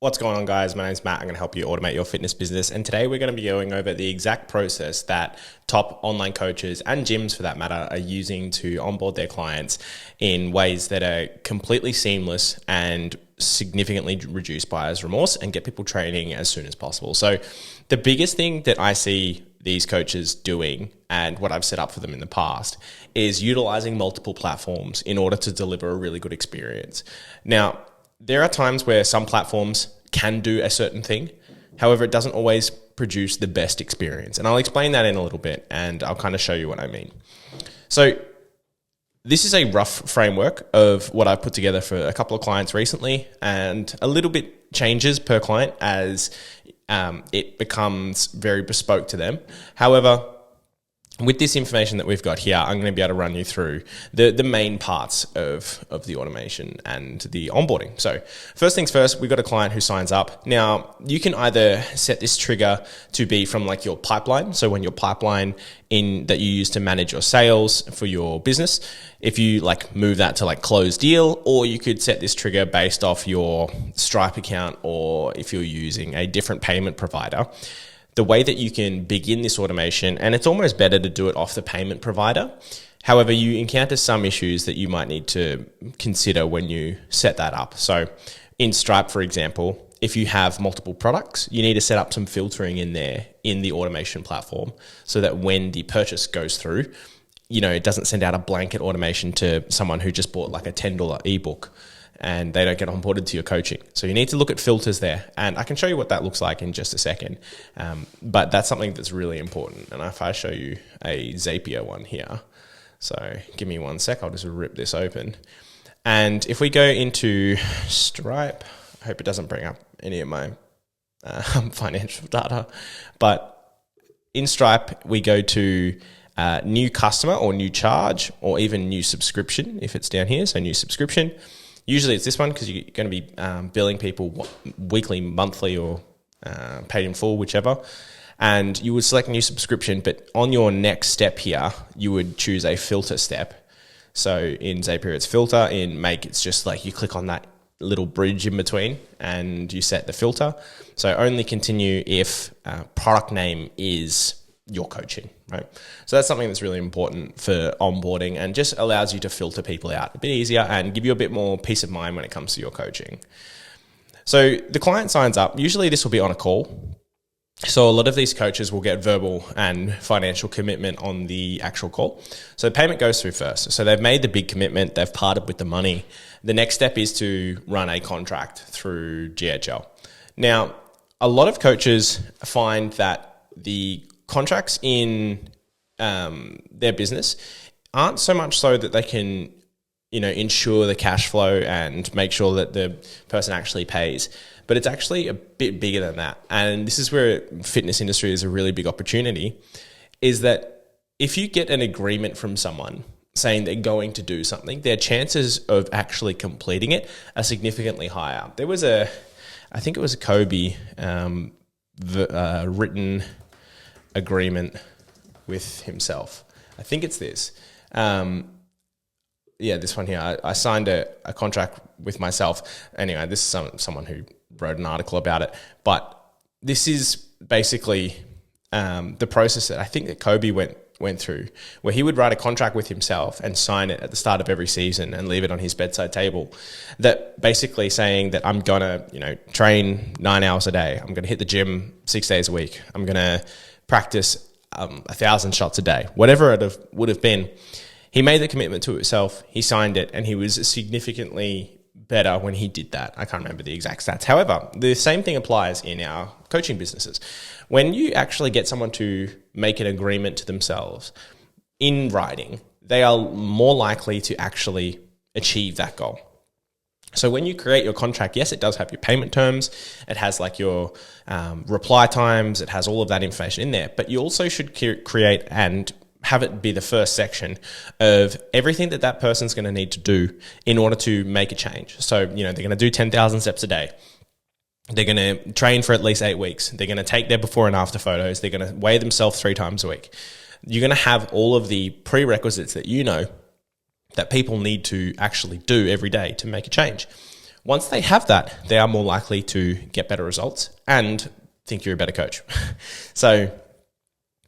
What's going on, guys? My name's Matt. I'm going to help you automate your fitness business. And today we're going to be going over the exact process that top online coaches and gyms, for that matter, are using to onboard their clients in ways that are completely seamless and significantly reduce buyer's remorse and get people training as soon as possible. So the biggest thing that I see these coaches doing, and what I've set up for them in the past, is utilizing multiple platforms in order to deliver a really good experience. Now, there are times where some platforms can do a certain thing. However, it doesn't always produce the best experience. And I'll explain that in a little bit, and I'll kind of show you what I mean. So this is a rough framework of what I've put together for a couple of clients recently, and a little bit changes per client as it becomes very bespoke to them. However, with this information that we've got here, I'm going to be able to run you through the main parts of the automation and the onboarding. So first things first, we've got a client who signs up. Now, you can either set this trigger to be from like your pipeline. So when your pipeline that you use to manage your sales for your business, if you like move that to like close deal, or you could set this trigger based off your Stripe account, or if you're using a different payment provider. The way that you can begin this automation, and it's almost better to do it off the payment provider. However, you encounter some issues that you might need to consider when you set that up. So in Stripe, for example, if you have multiple products, you need to set up some filtering in there in the automation platform so that when the purchase goes through, it doesn't send out a blanket automation to someone who just bought like a $10 ebook and they don't get onboarded to your coaching. So you need to look at filters there. And I can show you what that looks like in just a second. But that's something that's really important. And if I show you a Zapier one here, so give me 1 sec, I'll just rip this open. And if we go into Stripe, I hope it doesn't bring up any of my financial data. But in Stripe, we go to new customer or new charge, or even new subscription if it's down here. So new subscription. Usually it's this one because you're going to be billing people weekly, monthly, or paid in full, whichever. And you would select new subscription, but on your next step here, you would choose a filter step. So in Zapier, it's filter. In Make, it's just like you click on that little bridge in between and you set the filter. So only continue if product name is your coaching, right? So that's something that's really important for onboarding and just allows you to filter people out a bit easier and give you a bit more peace of mind when it comes to your coaching. So the client signs up. Usually this will be on a call. So a lot of these coaches will get verbal and financial commitment on the actual call. So the payment goes through first. So they've made the big commitment. They've parted with the money. The next step is to run a contract through GHL. Now, a lot of coaches find that the contracts in their business aren't so much so that they can, ensure the cash flow and make sure that the person actually pays, but it's actually a bit bigger than that. And this is where fitness industry is a really big opportunity, is that if you get an agreement from someone saying they're going to do something, their chances of actually completing it are significantly higher. There was I think it was a Kobe written agreement with himself. I think it's this. This one here. I signed a contract with myself. Anyway, this is someone who wrote an article about it. But this is basically the process that I think that Kobe went through, where he would write a contract with himself and sign it at the start of every season and leave it on his bedside table, that basically saying that I'm gonna, train 9 hours a day. I'm gonna hit the gym 6 days a week. I'm gonna practice 1,000 shots a day, whatever it would have been. He made the commitment to himself. He signed it, and he was significantly better when he did that. I can't remember the exact stats. However, the same thing applies in our coaching businesses. When you actually get someone to make an agreement to themselves in writing, they are more likely to actually achieve that goal. So when you create your contract, yes, it does have your payment terms. It has like your reply times. It has all of that information in there. But you also should create and have it be the first section of everything that person's going to need to do in order to make a change. So, they're going to do 10,000 steps a day. They're going to train for at least 8 weeks. They're going to take their before and after photos. They're going to weigh themselves 3 times a week. You're going to have all of the prerequisites that that people need to actually do every day to make a change. Once they have that, they are more likely to get better results and think you're a better coach. So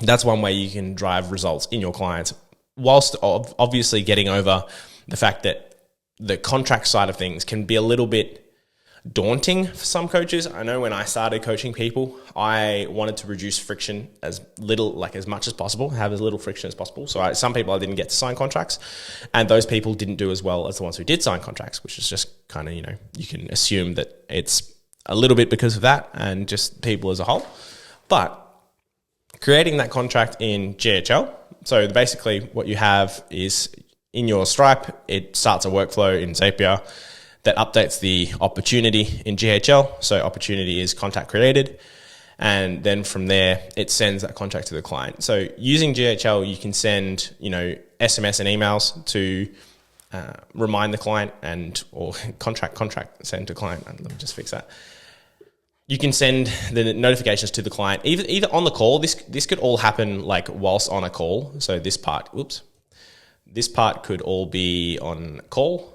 that's one way you can drive results in your clients, whilst obviously getting over the fact that the contract side of things can be a little bit daunting for some coaches. I know when I started coaching people, I wanted to reduce friction as much as possible, have as little friction as possible. So some people I didn't get to sign contracts, and those people didn't do as well as the ones who did sign contracts, which is just kind of, you can assume that it's a little bit because of that and just people as a whole. But creating that contract in GHL, so basically what you have is in your Stripe, it starts a workflow in Zapier that updates the opportunity in GHL. So opportunity is contact created. And then from there, it sends that contract to the client. So using GHL, you can send, SMS and emails to remind the client or contract send to client. Let me just fix that. You can send the notifications to the client, either on the call. This could all happen like whilst on a call. So this part could all be on call.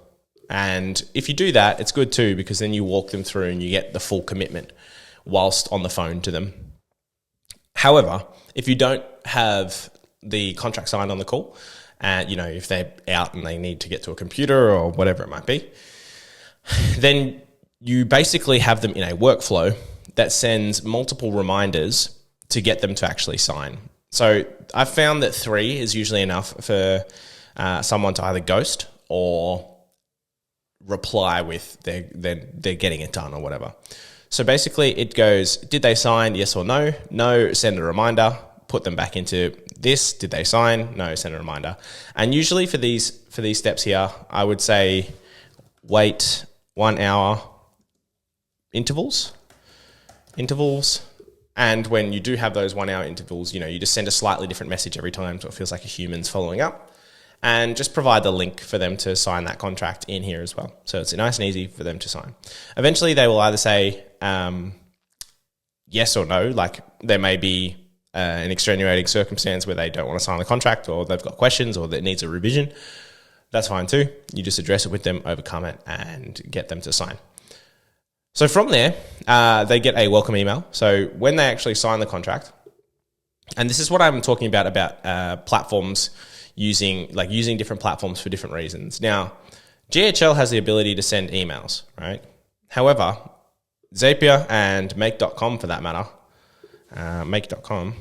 And if you do that, it's good too, because then you walk them through and you get the full commitment whilst on the phone to them. However, if you don't have the contract signed on the call, and if they're out and they need to get to a computer or whatever it might be, then you basically have them in a workflow that sends multiple reminders to get them to actually sign. So I've found that 3 is usually enough for someone to either ghost or reply with they're getting it done or whatever. So basically it goes, did they sign? Yes or no? No, send a reminder, put them back into this. Did they sign? No, send a reminder. And usually for these steps here, I would say wait 1 hour intervals. And when you do have those 1 hour intervals, you just send a slightly different message every time, so it feels like a human's following up. And just provide the link for them to sign that contract in here as well. So it's nice and easy for them to sign. Eventually, they will either say yes or no. Like there may be an extenuating circumstance where they don't want to sign the contract, or they've got questions, or that needs a revision. That's fine too. You just address it with them, overcome it, and get them to sign. So from there, they get a welcome email. So when they actually sign the contract, and this is what I'm talking about platforms using different platforms for different reasons. Now, GHL has the ability to send emails, right? However, Zapier and Make.com for that matter, Make.com,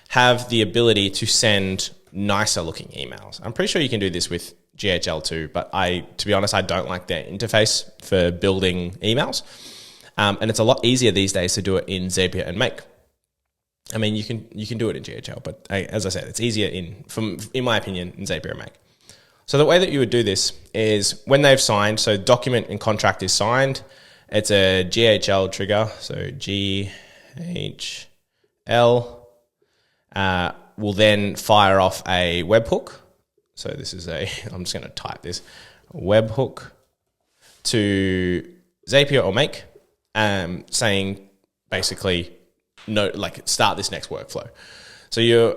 have the ability to send nicer looking emails. I'm pretty sure you can do this with GHL too, but to be honest, I don't like their interface for building emails. And it's a lot easier these days to do it in Zapier and Make. I mean, you can do it in GHL, but as I said, it's easier in my opinion, in Zapier and Make. So the way that you would do this is when they've signed, so document and contract is signed, it's a GHL trigger, so GHL will then fire off a webhook. So this is I'm just going to type this, webhook to Zapier or Make, saying basically, no, like start this next workflow. So your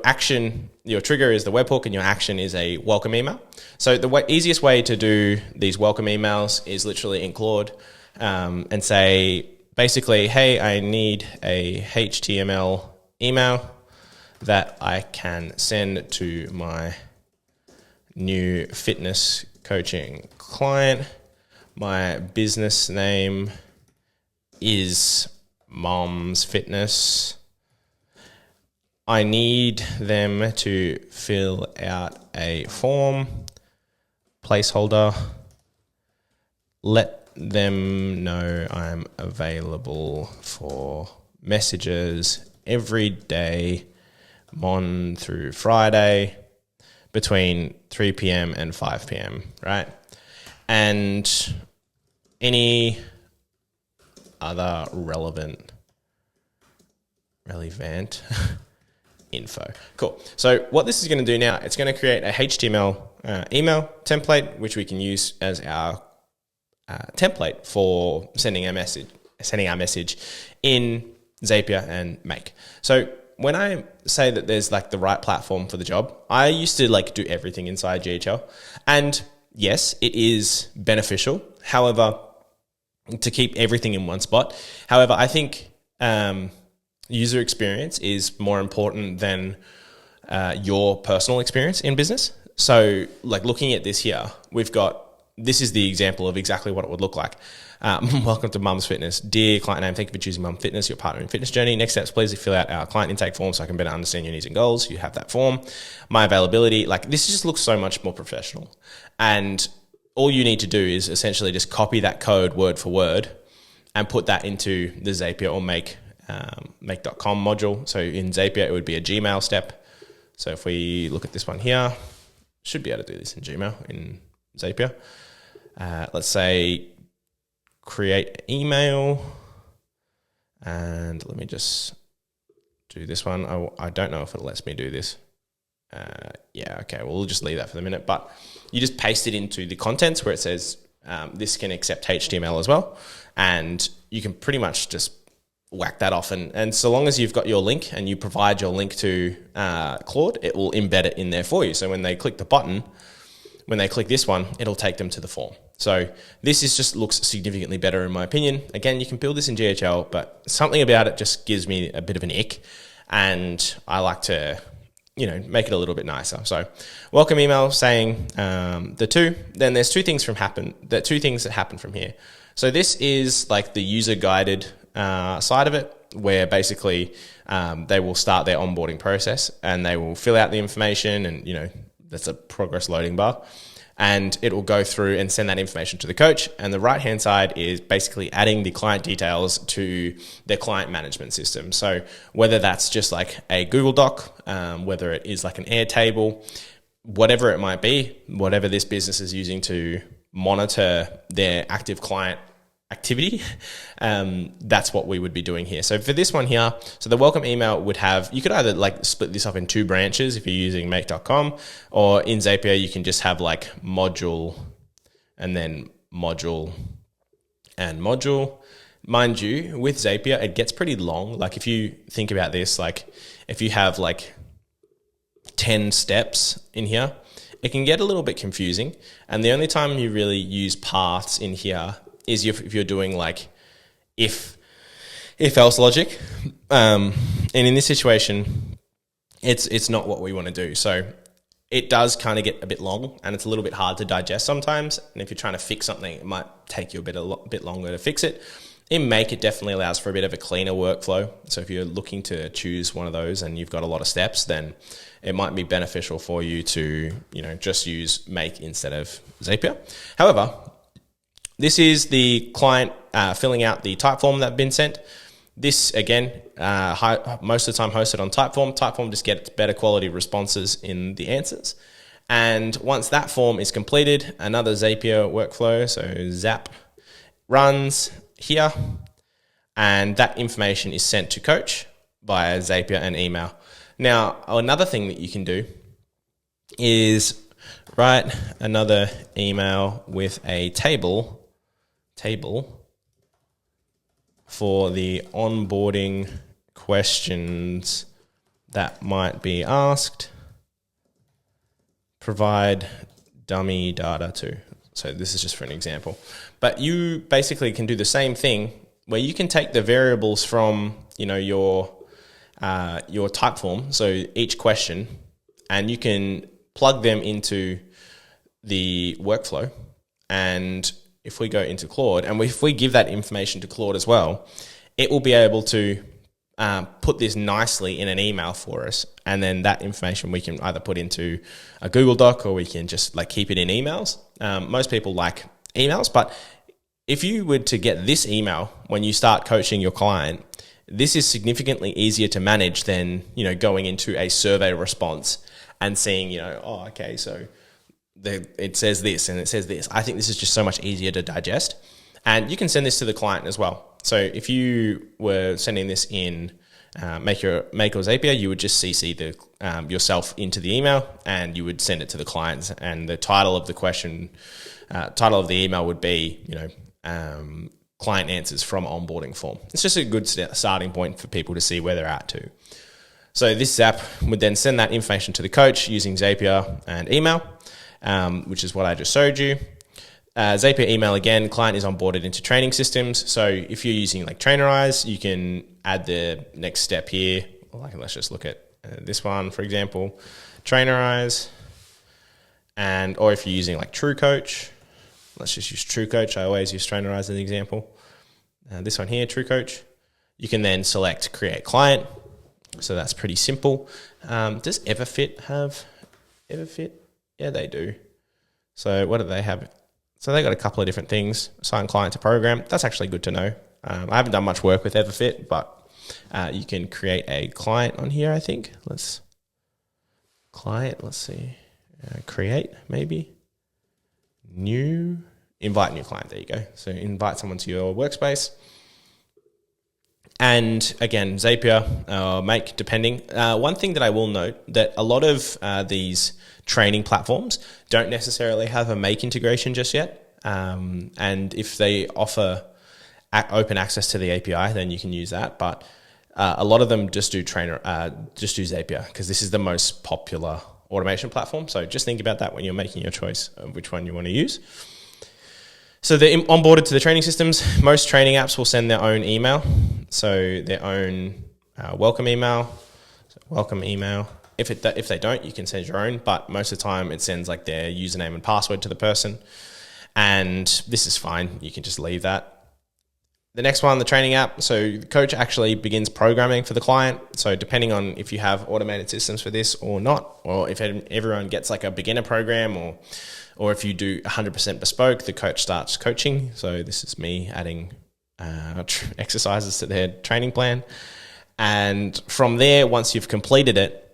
trigger is the webhook, and your action is a welcome email. So the easiest way to do these welcome emails is literally in Claude and say, basically, hey, I need a HTML email that I can send to my new fitness coaching client. My business name is Mom's Fitness. I need them to fill out a form, placeholder. Let them know I'm available for messages every day, Mon through Friday, between 3 p.m. and 5 p.m., right? And any other relevant info. Cool. So what this is going to do now, it's going to create a HTML email template, which we can use as our template for sending our message in Zapier and Make. So when I say that there's like the right platform for the job, I used to like do everything inside GHL, and yes, it is beneficial. However, to keep everything in one spot. However, I think user experience is more important than your personal experience in business. So like looking at this here, this is the example of exactly what it would look like. Welcome to Mum's Fitness. Dear client name, thank you for choosing Mum Fitness, your partner in fitness journey. Next steps, please fill out our client intake form so I can better understand your needs and goals. You have that form. My availability, like this just looks so much more professional. And all you need to do is essentially just copy that code word for word and put that into the Zapier or make.com module. So in Zapier, it would be a Gmail step. So if we look at this one here, should be able to do this in Gmail, in Zapier. Let's say create email, and let me just do this one. I don't know if it lets me do this. Yeah, okay, well, we'll just leave that for the minute, but you just paste it into the contents where it says this can accept HTML as well, and you can pretty much just whack that off, and so long as you've got your link and you provide your link to Claude, it will embed it in there for you. So when they click the button, when they click this one, it'll take them to the form. So this just looks significantly better in my opinion. Again, you can build this in GHL, but something about it just gives me a bit of an ick, and I like to, make it a little bit nicer. So welcome email saying then there's two things that happen from here. So this is like the user guided side of it, where basically they will start their onboarding process and they will fill out the information, and that's a progress loading bar, and it will go through and send that information to the coach. And the right hand side is basically adding the client details to their client management system. So whether that's just like a Google Doc, whether it is like an Airtable, whatever it might be, whatever this business is using to monitor their active client activity, that's what we would be doing here. So for this one here, so the welcome email would have, you could either like split this up in two branches if you're using make.com, or in Zapier you can just have like module and then module and module. Mind you, with Zapier it gets pretty long. Like if you think about this, like if you have like 10 steps in here, it can get a little bit confusing, and the only time you really use paths in here is if you're doing like if else logic, and in this situation it's not what we want to do. So it does kind of get a bit long, and it's a little bit hard to digest sometimes, and if you're trying to fix something, it might take you a bit longer to fix it. In Make, it definitely allows for a bit of a cleaner workflow. So if you're looking to choose one of those and you've got a lot of steps, then it might be beneficial for you to just use Make instead of Zapier. However, this is the client filling out the type form that's been sent. This, again, most of the time hosted on Typeform. Typeform just gets better quality responses in the answers. And once that form is completed, another Zapier workflow, so Zap, runs here, and that information is sent to coach via Zapier and email. Now, another thing that you can do is write another email with a table for the onboarding questions that might be asked. Provide dummy data too. So this is just for an example. But you basically can do the same thing where you can take the variables from your type form, so each question, and you can plug them into the workflow. And if we go into Claude, and if we give that information to Claude as well, it will be able to put this nicely in an email for us. And then that information we can either put into a Google Doc, or we can just like keep it in emails. Most people like emails, but if you were to get this email when you start coaching your client, this is significantly easier to manage than, going into a survey response and seeing, okay, so it says this and it says this. I think this is just so much easier to digest. And you can send this to the client as well. So if you were sending this in Make or Zapier, you would just CC yourself into the email, and you would send it to the clients. And the title of the question, title of the email would be, client answers from onboarding form. It's just a good starting point for people to see where they're at too. So this app would then send that information to the coach using Zapier and email, which is what I just showed you. Zapier email again, client is onboarded into training systems. So if you're using like Trainerize, you can add the next step here. Like, let's just look at this one, for example, Trainerize. Or if you're using like TrueCoach, let's just use TrueCoach. I always use Trainerize as an example. This one here, TrueCoach. You can then select create client. So that's pretty simple. Does Everfit have Everfit? Yeah, they do. So what do they have? So they got a couple of different things. Assign client to program. That's actually good to know. I haven't done much work with Everfit, but you can create a client on here, I think. Let's see. Create, maybe. Invite new client. There you go. So invite someone to your workspace. And again, Zapier, Make, depending. One thing that I will note that a lot of these training platforms don't necessarily have a Make integration just yet. And if they offer open access to the API, then you can use that. But a lot of them just do Zapier because this is the most popular automation platform. So just think about that when you're making your choice of which one you want to use. So they're onboarded to the training systems. Most training apps will send their own email. So their own welcome email. If they don't, you can send your own, but most of the time it sends like their username and password to the person. And this is fine. You can just leave that. The next one, the training app. So the coach actually begins programming for the client. So depending on if you have automated systems for this or not, or if everyone gets like a beginner program or if you do 100% bespoke, the coach starts coaching. So this is me adding exercises to their training plan. And from there, once you've completed it,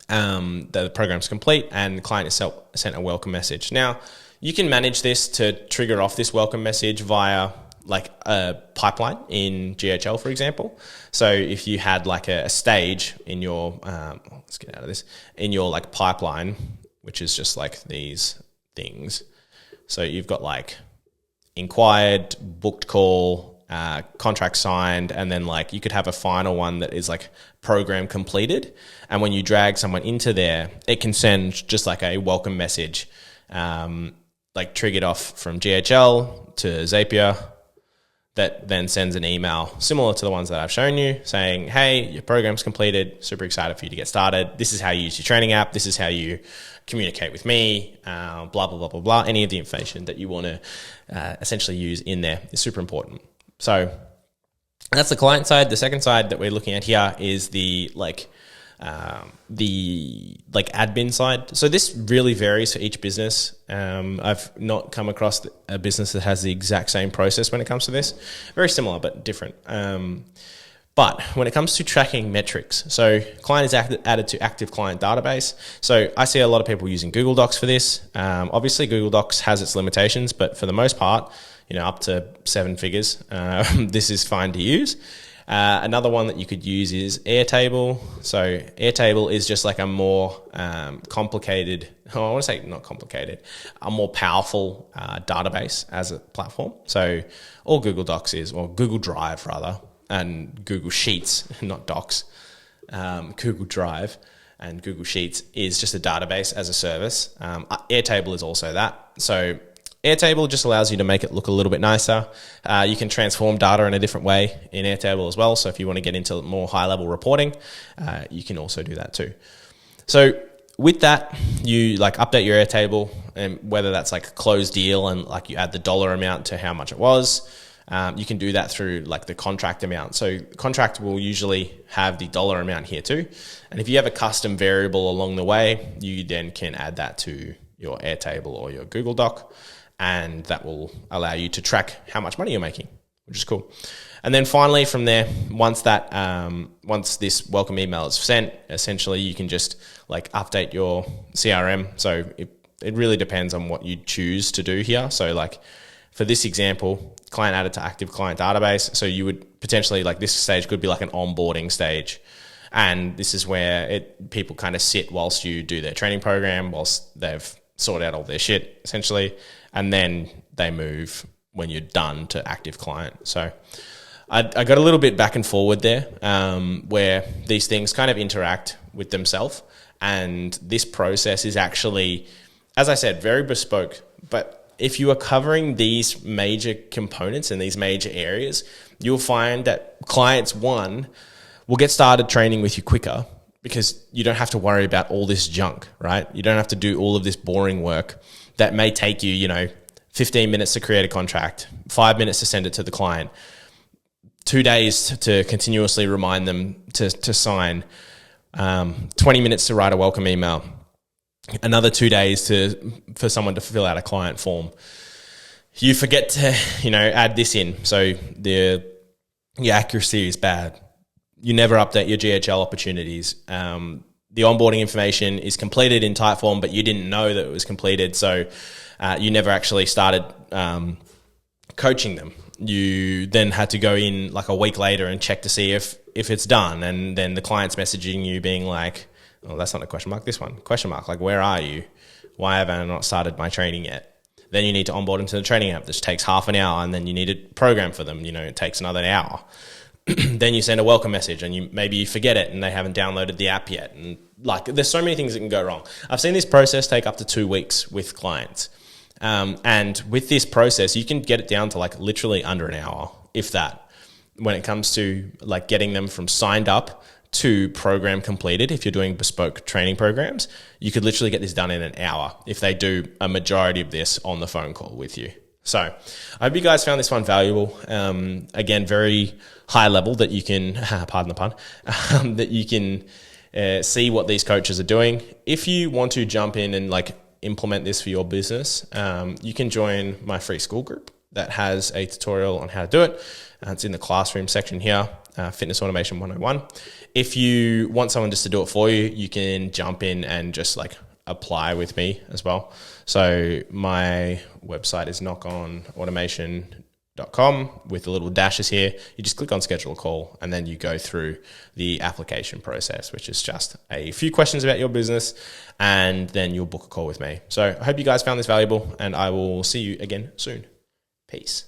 the program's complete and the client is sent a welcome message. Now, you can manage this to trigger off this welcome message via like a pipeline in GHL, for example. So if you had like a stage in your, let's get out of this, in your like pipeline, which is just like these things. So you've got like inquired, booked call, contract signed, and then like you could have a final one that is like program completed. And when you drag someone into there, it can send just like a welcome message, like triggered off from GHL to Zapier, that then sends an email similar to the ones that I've shown you saying, hey, your program's completed, super excited for you to get started. This is how you use your training app. This is how you communicate with me, blah, blah, blah, blah, blah. Any of the information that you want to essentially use in there is super important. So that's the client side. The second side that we're looking at here is the admin side. So this really varies for each business. I've not come across a business that has the exact same process when it comes to this. Very similar, but different. But when it comes to tracking metrics, so client is added to active client database. So I see a lot of people using Google Docs for this. Obviously Google Docs has its limitations, but for the most part, up to 7 figures, this is fine to use. Another one that you could use is Airtable. So Airtable is just like a more complicated, I want to say not complicated, a more powerful database as a platform. So all Google Docs is, or Google Drive rather, and Google Sheets, not Docs, Google Drive and Google Sheets is just a database as a service. Airtable is also that. So Airtable just allows you to make it look a little bit nicer. You can transform data in a different way in Airtable as well. So if you want to get into more high-level reporting, you can also do that too. So with that, you like update your Airtable, and whether that's like a closed deal and like you add the dollar amount to how much it was. You can do that through like the contract amount. So contract will usually have the dollar amount here too. And if you have a custom variable along the way, you then can add that to your Airtable or your Google Doc. And that will allow you to track how much money you're making, which is cool. And then finally from there, once this welcome email is sent, essentially you can just like update your CRM. So it really depends on what you choose to do here. So like for this example, client added to active client database. So you would potentially, like this stage could be like an onboarding stage. And this is where people kind of sit whilst you do their training program, whilst they've sorted out all their shit essentially. And then they move when you're done to active client. So I got a little bit back and forward there, where these things kind of interact with themselves. And this process is actually, as I said, very bespoke, but if you are covering these major components and these major areas, you'll find that clients, one, will get started training with you quicker because you don't have to worry about all this junk, right? You don't have to do all of this boring work that may take you, 15 minutes to create a contract, 5 minutes to send it to the client, 2 days to continuously remind them to sign, 20 minutes to write a welcome email, another 2 days for someone to fill out a client form. You forget to, add this in. So your accuracy is bad. You never update your GHL opportunities. The onboarding information is completed in Typeform, but you didn't know that it was completed. So you never actually started coaching them. You then had to go in like a week later and check to see if it's done. And then the client's messaging you being like, oh, that's not a question mark, this one, question mark, like, where are you? Why have I not started my training yet? Then you need to onboard them to the training app. This takes half an hour, and then you need to program for them. It takes another hour. Then you send a welcome message and maybe you forget it and they haven't downloaded the app yet. And there's so many things that can go wrong. I've seen this process take up to 2 weeks with clients. And with this process, you can get it down to literally under an hour, if that, when it comes to getting them from signed up to program completed. If you're doing bespoke training programs, you could literally get this done in an hour if they do a majority of this on the phone call with you. So I hope you guys found this one valuable. Again, very high level that you can, pardon the pun, that you can see what these coaches are doing. If you want to jump in and implement this for your business, you can join my free school group that has a tutorial on how to do it. It's in the classroom section here, Fitness Automation 101. If you want someone just to do it for you, you can jump in and just apply with me as well. So my website is knockonautomation.com with the little dashes here. You just click on schedule a call and then you go through the application process, which is just a few questions about your business, and then you'll book a call with me. So I hope you guys found this valuable, and I will see you again soon. Peace.